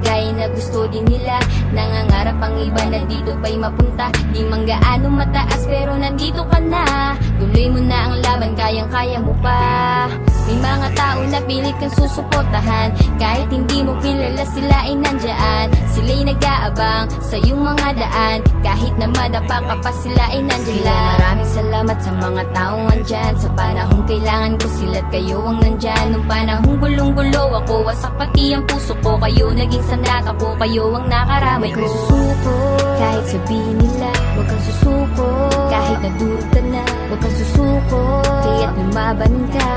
bagay na gusto din nila. Nangangarap ang iba na dito pa'y mapunta. Di man gaano mataas pero nandito ka na. Tuloy mo na ang laban, kayang-kaya mo pa. May mga tao na pilit kang susuportahan. Kahit hindi mo kilala sila ay nandyan. Sila'y nag-aabang sa iyong mga daan. Kahit na madapa ka pa sila ay nandyan lang. Maraming salamat sa mga taong andyan. Sa panahong kailangan ko sila't kayo ang nandyan. Nung panahong gulong-gulo ako, wasak pati ang puso ko. Kayo naging sandata ko, kayo ang nakaramay ko. Huwag kang susuko, kahit sabihin nila. Huwag kang susuko, kahit nadurog ka na. Huwag kang susuko, kaya't lumaban ka.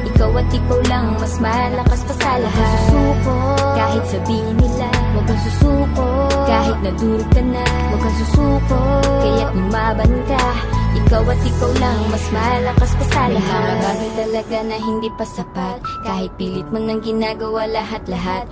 Ikaw at ikaw lang mas malakas pa sa lahat. Huwag kang susuko, kahit sabihin nila. Huwag kang susuko, kahit nadurog ka na. Huwag kang susuko, kaya't lumaban ka. Ikaw at ikaw lang mas malakas pa sa lahat. May mga bagay talaga na hindi pa sapat. Kahit pilit mo nang ginagawa lahat-lahat,